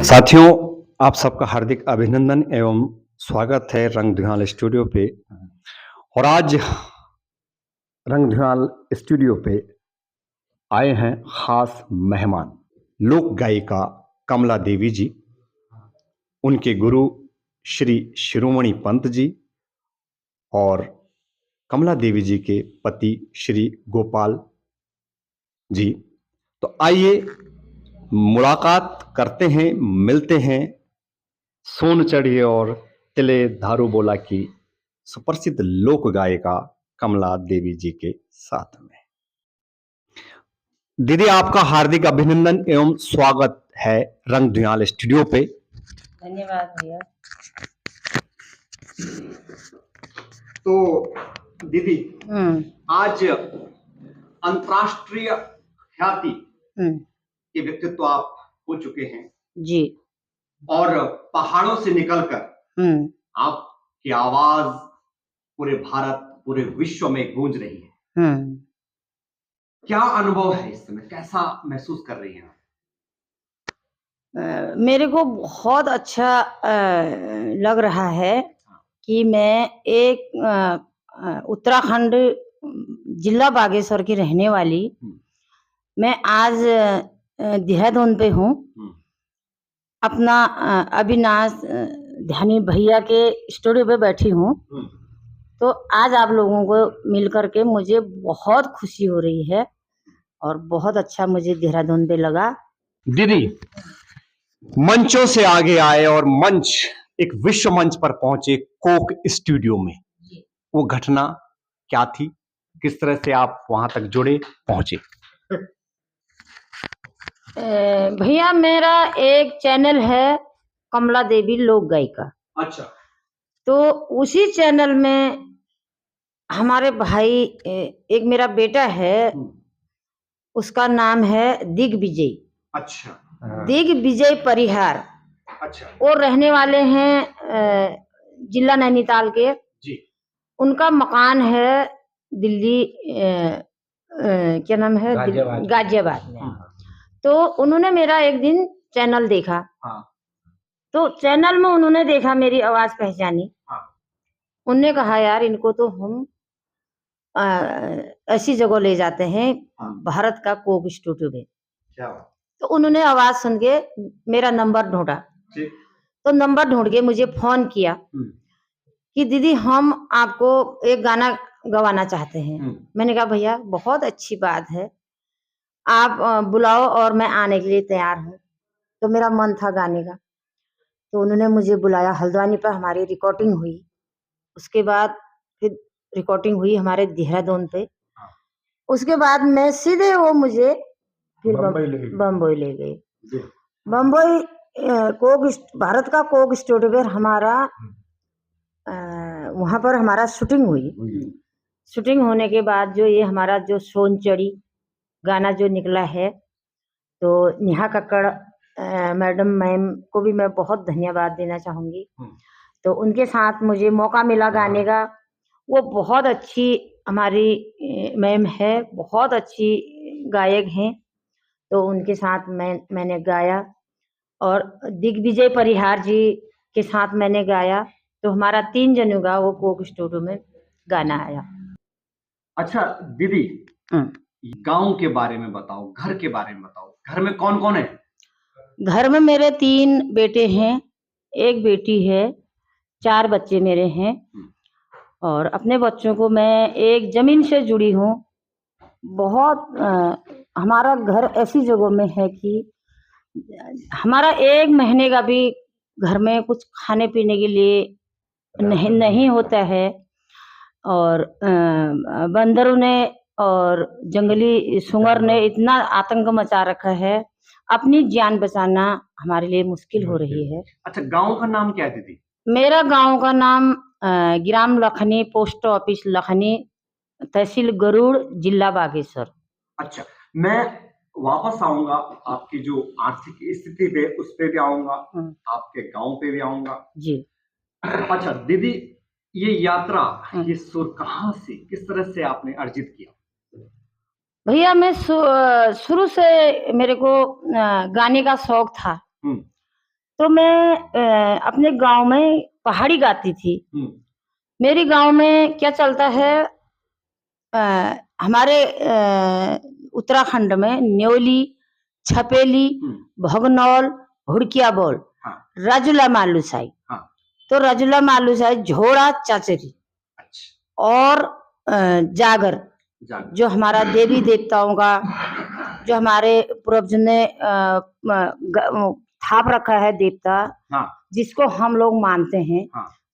साथियों, आप सबका हार्दिक अभिनंदन एवं स्वागत है रंग ध्यान स्टूडियो पे। और आज रंग ध्यान स्टूडियो पे आए हैं खास मेहमान, लोक गायिका कमला देवी जी, उनके गुरु श्री शिरोमणि पंत जी और कमला देवी जी के पति श्री गोपाल जी। तो आइए मुलाकात करते हैं, मिलते हैं सोन चढ़ी और तिले धारू बोला की सुप्रसिद्ध लोक गायिका कमला देवी जी के साथ में। दीदी, आपका हार्दिक अभिनंदन एवं स्वागत है रंग ध्यान स्टूडियो पे। धन्यवाद भैया। तो दीदी, आज अंतर्राष्ट्रीय ख्याति के व्यक्तित्व आप हो चुके हैं जी, और पहाड़ों से निकलकर आपकी आवाज पूरे भारत, पूरे विश्व में गूंज रही है। क्या अनुभव है इस समय, कैसा महसूस कर रही हैं? मेरे को बहुत अच्छा लग रहा है कि मैं एक उत्तराखंड जिला बागेश्वर की रहने वाली, मैं आज देहरादून पे हूँ। अपना अविनाश ध्यानी भैया के स्टूडियो पे बैठी हूँ। तो आज आप लोगों को मिल करके मुझे बहुत खुशी हो रही है और बहुत अच्छा मुझे देहरादून पे लगा। दीदी, मंचों से आगे आए और मंच, एक विश्व मंच पर पहुंचे कोक स्टूडियो में, वो घटना क्या थी? किस तरह से आप वहां तक जुड़े, पहुंचे? भैया, मेरा एक चैनल है कमला देवी लोक गायिका। अच्छा। तो उसी चैनल में हमारे भाई, एक मेरा बेटा है, उसका नाम है दिग्विजय। अच्छा। दिग्विजय परिहार। अच्छा। वो रहने वाले हैं जिला नैनीताल के जी। उनका मकान है दिल्ली, क्या नाम है, गाजियाबाद में। तो उन्होंने मेरा एक दिन चैनल देखा। तो चैनल में उन्होंने देखा, मेरी आवाज पहचानी। उन्होंने कहा यार, इनको तो हम ऐसी जगह ले जाते हैं, भारत का कोक स्टूडियो में। तो उन्होंने आवाज सुन के मेरा नंबर ढूंढा। तो नंबर ढूंढ के मुझे फोन किया कि दीदी, हम आपको एक गाना गवाना चाहते हैं। मैंने कहा भैया, बहुत अच्छी बात है, आप बुलाओ और मैं आने के लिए तैयार हूँ। तो मेरा मन था गाने का। तो उन्होंने मुझे बुलाया, हल्द्वानी पर हमारी रिकॉर्डिंग हुई। उसके बाद फिर रिकॉर्डिंग हुई हमारे देहरादून पे। उसके बाद मैं सीधे वो मुझे फिर बम्बई ले गए। बम्बई कोक, भारत का कोक स्टूडियो पर हमारा वहां पर हमारा शूटिंग हुई। शूटिंग होने के बाद जो ये हमारा जो सोन चढ़ी गाना जो निकला है, तो नेहा कक्कड़ मैडम, मैम को भी मैं बहुत धन्यवाद देना चाहूंगी। तो उनके साथ मुझे मौका मिला गाने का। वो बहुत अच्छी हमारी मैम है, बहुत अच्छी गायक हैं। तो उनके साथ मैंने गाया और दिग्विजय परिहार जी के साथ मैंने गाया। तो हमारा 3 जनों का वो कोक स्टूडियो में गाना आया। अच्छा दीदी, गांव के बारे में बताओ, घर के बारे में बताओ। घर में कौन कौन है? घर में मेरे 3 बेटे हैं, एक बेटी है, 4 बच्चे मेरे हैं। और अपने बच्चों को मैं एक जमीन से जुड़ी हूँ। बहुत हमारा घर ऐसी जगह में है कि हमारा 1 महीने का भी घर में कुछ खाने पीने के लिए नहीं होता है। और बंदरों ने और जंगली सुअर ने इतना आतंक मचा रखा है, अपनी जान बचाना हमारे लिए मुश्किल हो रही है। अच्छा, गांव का नाम क्या है दीदी? मेरा गांव का नाम ग्राम लखनी, पोस्ट ऑफिस लखनी, तहसील गरुड़, जिला बागेश्वर। अच्छा, मैं वापस आऊंगा आपकी जो आर्थिक स्थिति पे, उस पे भी आऊंगा, आपके गांव पे भी आऊंगा जी। अच्छा दीदी, ये यात्रा, ये सुर कहाँ से, किस तरह से आपने अर्जित किया? भैया, मैं शुरू से मेरे को गाने का शौक था। तो मैं अपने गांव में पहाड़ी गाती थी। मेरी गांव में क्या चलता है, हमारे उत्तराखंड में न्योली, छपेली, भगनौल, हुड़किया बोल, रजुला मालूसाई। तो रजुला मालूसाई, झोड़ा, चाचरी और जागर, जो हमारा देवी देवताओं का, जो हमारे पूर्वज ने थाप रखा है देवता, जिसको हम लोग मानते हैं,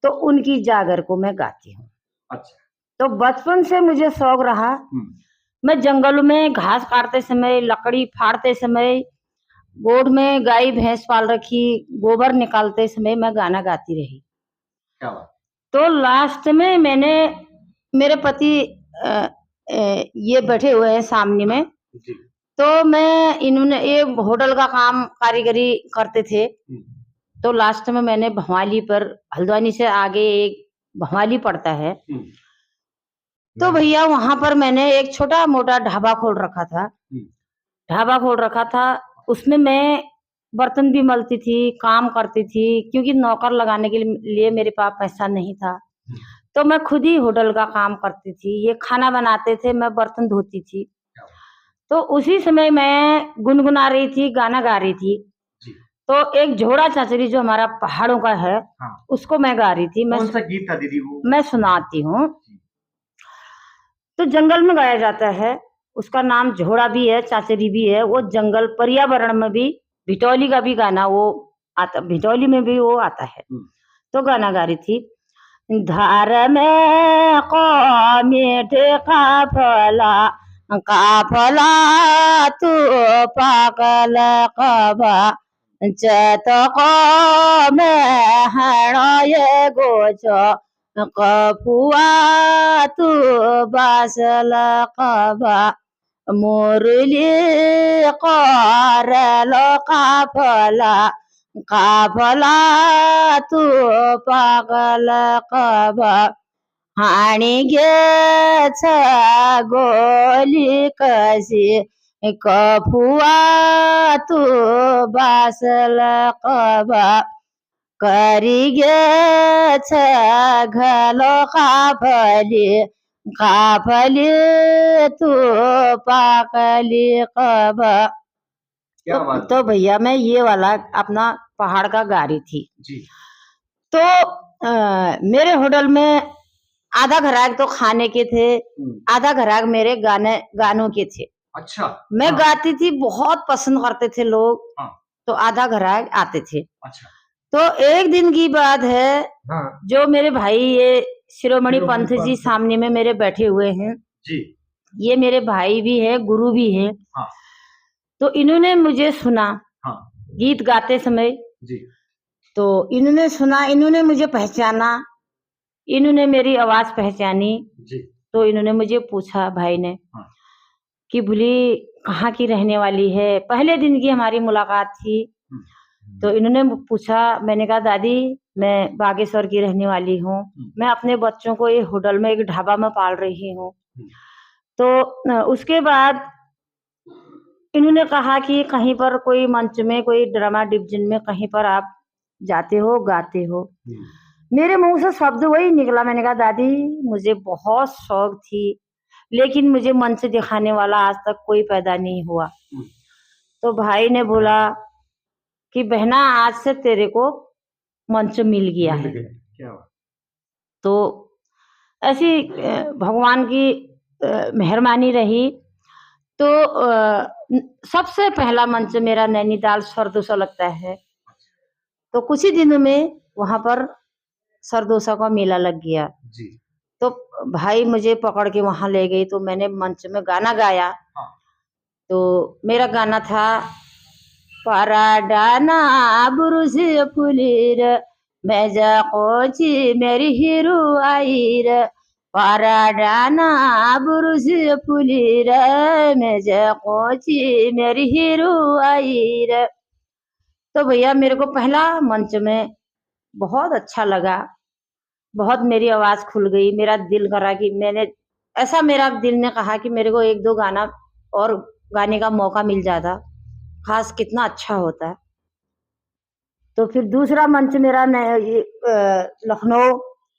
तो उनकी जागर को मैं गाती हूँ। तो बचपन से मुझे शौक रहा। मैं जंगल में घास काटते समय, लकड़ी फाड़ते समय, गोड़ में गाय भैंस पाल रखी, गोबर निकालते समय मैं गाना गाती रही। क्या बात। तो लास्ट में मैंने, मेरे पति ये बैठे हुए हैं सामने में जी। तो मैं, इन्होंने ये होटल का काम कारीगरी करते थे। तो लास्ट में मैंने भवाली पर, हल्द्वानी से आगे एक भवाली पड़ता है, तो भैया वहां पर मैंने एक छोटा मोटा ढाबा खोल रखा था। उसमें मैं बर्तन भी मलती थी, काम करती थी, क्योंकि नौकर लगाने के लिए मेरे पास पैसा नहीं था। तो मैं खुद ही होटल का काम करती थी। ये खाना बनाते थे, मैं बर्तन धोती थी। तो उसी समय मैं गुनगुना रही थी, गाना गा रही थी। तो एक झोड़ा चाचरी जो हमारा पहाड़ों का है, उसको मैं गा रही थी। कौन सा गीत था दीदी वो? मैं सुनाती हूँ। तो जंगल में गाया जाता है, उसका नाम झोड़ा भी है, चाचरी भी है। वो जंगल पर्यावरण में भी, भिटौली का भी गाना वो आता, भिटौली में भी वो आता है। तो गाना गा रही थी। धार में मीठे काफला तू पागल कबा चतको में हड़े गोचो कपुआ तू बासल कबा मुरली करलो काफला तू पागल कबा हाणी गे गोली कशी कफुआ तू बासल कबा करी गे घलो काफली तू पाकली कबा। तो भैया मैं ये वाला अपना पहाड़ का गा रही थी जी। तो मेरे होटल में आधा घराक तो खाने के थे, आधा घराक मेरे गानों के थे। अच्छा। मैं गाती थी, बहुत पसंद करते थे लोग। तो आधा घराक आते थे। अच्छा। तो एक दिन की बात है, जो मेरे भाई ये शिरोमणि पंथ जी सामने में मेरे बैठे हुए हैं जी। ये मेरे भाई भी है, गुरु भी है। तो इन्होंने मुझे सुना गीत गाते समय जी। तो इन्होंने सुना, इन्होंने मुझे पहचाना, इन्होंने मेरी आवाज पहचानी जी। तो इन्होंने मुझे पूछा, भाई ने, कि भूली कहाँ की रहने वाली है। पहले दिन की हमारी मुलाकात थी। तो इन्होंने पूछा, मैंने कहा दादी मैं बागेश्वर की रहने वाली हूँ, मैं अपने बच्चों को ये होटल में एक ढाबा में पाल रही हूँ। तो उसके बाद इन्होंने कहा कि कहीं पर कोई मंच में, कोई ड्रामा डिवीजन में कहीं पर आप जाते हो, गाते हो। मेरे मुंह से शब्द वही निकला, मैंने कहा दादी मुझे बहुत शौक थी, लेकिन मुझे मंच दिखाने वाला आज तक कोई पैदा नहीं हुआ। तो भाई ने बोला कि बहना आज से तेरे को मंच मिल गया है। क्या? तो ऐसी भगवान की मेहरबानी रही। तो सबसे पहला मंच मेरा नैनीताल सरदोसा लगता है। तो कुछ ही दिनों में वहां पर सरदोसा का मेला लग गया जी। तो भाई मुझे पकड़ के वहां ले गई, तो मैंने मंच में गाना गाया। तो मेरा गाना था, पराडाना बुरुज फुलीर मेजा कोची मेरी हीरो आईर, पराडाना बुरुज फुलीर मेजा कोची मेरी हीरो आईर। तो भैया मेरे को पहला मंच में बहुत अच्छा लगा, बहुत मेरी आवाज खुल गई। मेरा दिल करा कि मैंने, ऐसा मेरा दिल ने कहा कि मेरे को एक दो गाना और गाने का मौका मिल जाता, खास कितना अच्छा होता है। तो फिर दूसरा मंच मेरा लखनऊ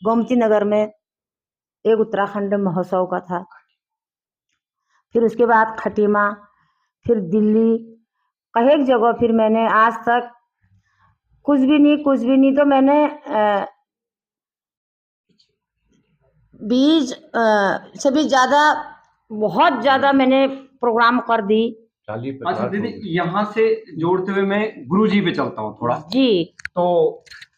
गोमती नगर में एक उत्तराखंड महोत्सव का था। फिर उसके बाद खटीमा, फिर दिल्ली, कई एक जगह फिर मैंने आज तक कुछ भी नहीं तो मैंने 20 से भी ज़्यादा, बहुत ज़्यादा मैंने प्रोग्राम कर दी। अच्छा दीदी, यहाँ से जोड़ते हुए मैं गुरुजी पे चलता हूँ थोड़ा जी। तो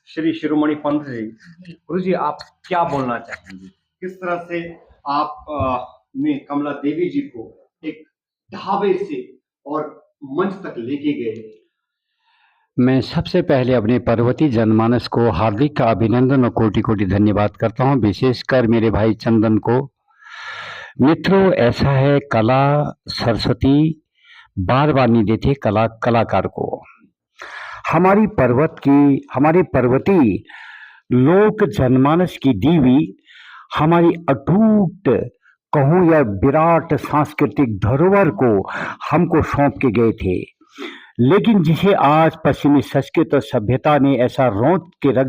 श्री शिरोमणि पंत जी, गुरुजी आप क्या बोलना चाहेंगे, किस तरह से आप ने कमला देवी जी को एक ढाबे से और मंच तक लेके गए? मैं सबसे पहले अपने पर्वती जनमानस को हार्दिक अभिनंदन और कोटि कोटि धन्यवाद करता हूं, विशेषकर मेरे भाई चंदन को। मित्रों, ऐसा है, कला सरस्वती बार बार नहीं देते कलाकार को। हमारी पर्वती लोक जनमानस की दीवी, हमारी अटूट कहूँ या विराट सांस्कृतिक धरोहर को हमको सौंप के गए थे। लेकिन जिसे आज पश्चिमी संस्कृत और सभ्यता ने ऐसा रोंद के रख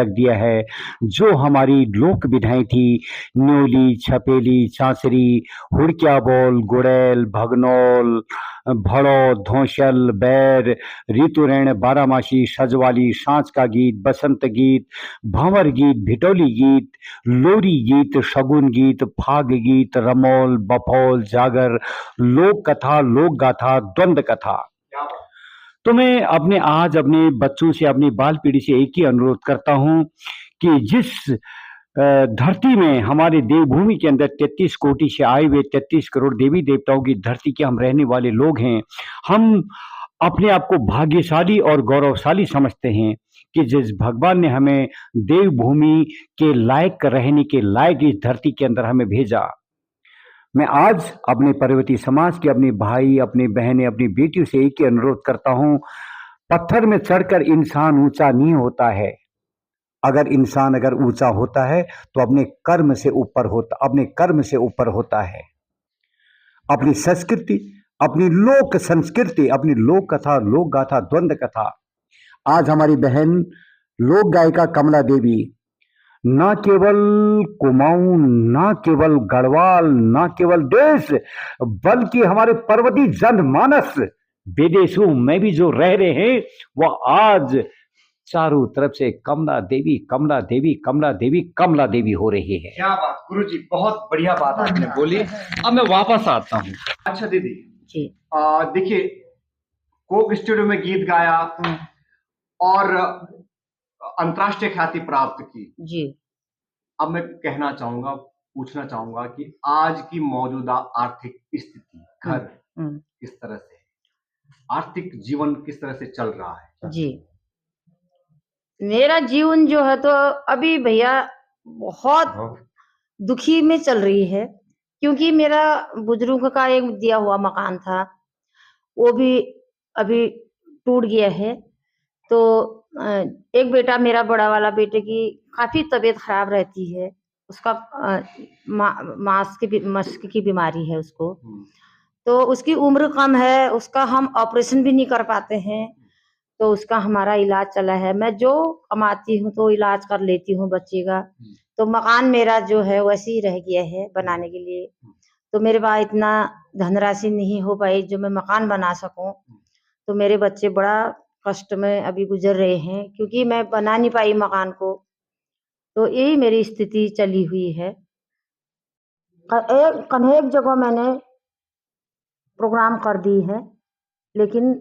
दिया है, जो हमारी लोक विधाएं थी, न्योली, छपेली, चांसरी, हुड़किया बोल, गुड़ैल, भगनौल, भड़ो, धौंसल, बैर, ऋतुऋण, बारामासी, सजवाली, सांच का गीत, बसंत गीत, भंवर गीत, भिटौली गीत, लोरी गीत, शगुन गीत, फाग गीत, रमौल, बफौल, जागर, लोक कथा, लोक गाथा, द्वंद कथा। तो मैं अपने बच्चों से, अपनी बाल पीढ़ी से एक ही अनुरोध करता हूं कि जिस धरती में, हमारे देवभूमि के अंदर 33 कोटि से आए हुए 33 करोड़ देवी देवताओं की धरती के हम रहने वाले लोग हैं, हम अपने आप को भाग्यशाली और गौरवशाली समझते हैं कि जिस भगवान ने हमें देवभूमि के लायक रहने के लायक इस धरती के अंदर हमें भेजा। मैं आज अपने पर्वती समाज के अपने भाई, अपनी बहनें, अपनी बेटियों से एक ही अनुरोध करता हूं, पत्थर में चढ़कर इंसान ऊंचा नहीं होता है। अगर इंसान ऊंचा होता है तो अपने कर्म से ऊपर होता है। अपनी संस्कृति, अपनी लोक संस्कृति, अपनी लोक कथा, लोक गाथा, द्वंद कथा। आज हमारी बहन लोक गायिका कमला देवी ना केवल कुमाऊं, ना केवल गढ़वाल, ना केवल देश, बल्कि हमारे पर्वती जनमानस विदेशों में भी जो रह रहे हैं, वह आज चारों तरफ से कमला देवी, कमला देवी, कमला देवी, कमला देवी हो रही है। क्या बात गुरुजी, बहुत बढ़िया बात आपने बोली। अब मैं वापस आता हूँ। अच्छा दीदी जी, देखिए, कोक स्टूडियो में गीत गाया और अंतर्राष्ट्रीय ख्याति प्राप्त की जी। अब मैं पूछना चाहूंगा कि आज की मौजूदा आर्थिक स्थिति, घर किस तरह से, आर्थिक जीवन किस तरह से चल रहा है? जी, मेरा जीवन जो है तो अभी भैया बहुत दुखी में चल रही है, क्योंकि मेरा बुजुर्ग का एक दिया हुआ मकान था, वो भी अभी टूट गया है। तो एक बेटा, मेरा बड़ा वाला बेटे की काफी तबीयत खराब रहती है, उसका मस्क की बीमारी है उसको, तो उसकी उम्र कम है, उसका हम ऑपरेशन भी नहीं कर पाते हैं, तो उसका हमारा इलाज चला है। मैं जो कमाती हूँ तो इलाज कर लेती हूँ बच्चे का। तो मकान मेरा जो है वैसे ही रह गया है बनाने के लिए, तो मेरे पास इतना धनराशि नहीं हो पाई जो मैं मकान बना सकूं। तो मेरे बच्चे बड़ा कष्ट में अभी गुजर रहे हैं, क्योंकि मैं बना नहीं पाई मकान को। तो यही मेरी स्थिति चली हुई है। एक जगह मैंने प्रोग्राम कर दी है, लेकिन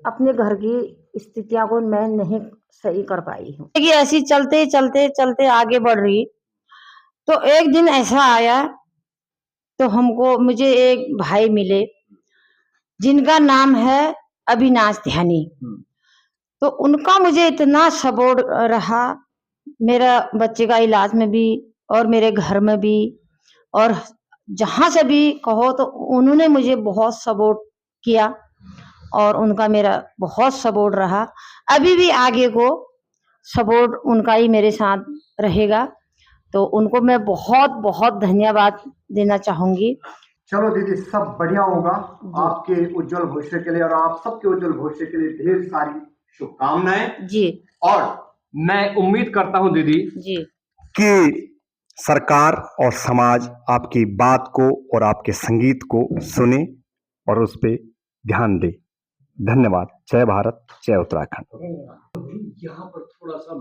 अपने घर की स्थितियों को मैं नहीं सही कर पाई हूँ। ऐसी चलते चलते चलते आगे बढ़ रही, तो एक दिन ऐसा आया, तो मुझे एक भाई मिले जिनका नाम है अविनाश ध्यानी। तो उनका मुझे इतना सपोर्ट रहा, मेरा बच्चे का इलाज में भी और मेरे घर में भी, और जहां से भी कहो तो उन्होंने मुझे बहुत सपोर्ट किया, और उनका मेरा बहुत सपोर्ट रहा। अभी भी आगे को सपोर्ट उनका ही मेरे साथ रहेगा, तो उनको मैं बहुत बहुत धन्यवाद देना चाहूंगी। चलो दीदी, सब बढ़िया होगा आपके उज्जवल भविष्य के लिए, और आप सबके उज्जवल भविष्य के लिए ढेर सारी शुभकामनाएं। जी और मैं उम्मीद करता हूं दीदी जी कि सरकार और समाज आपकी बात को और आपके संगीत को सुने और उस पे ध्यान दे। धन्यवाद। जय भारत, जय उत्तराखंड। यहाँ पर थोड़ा सा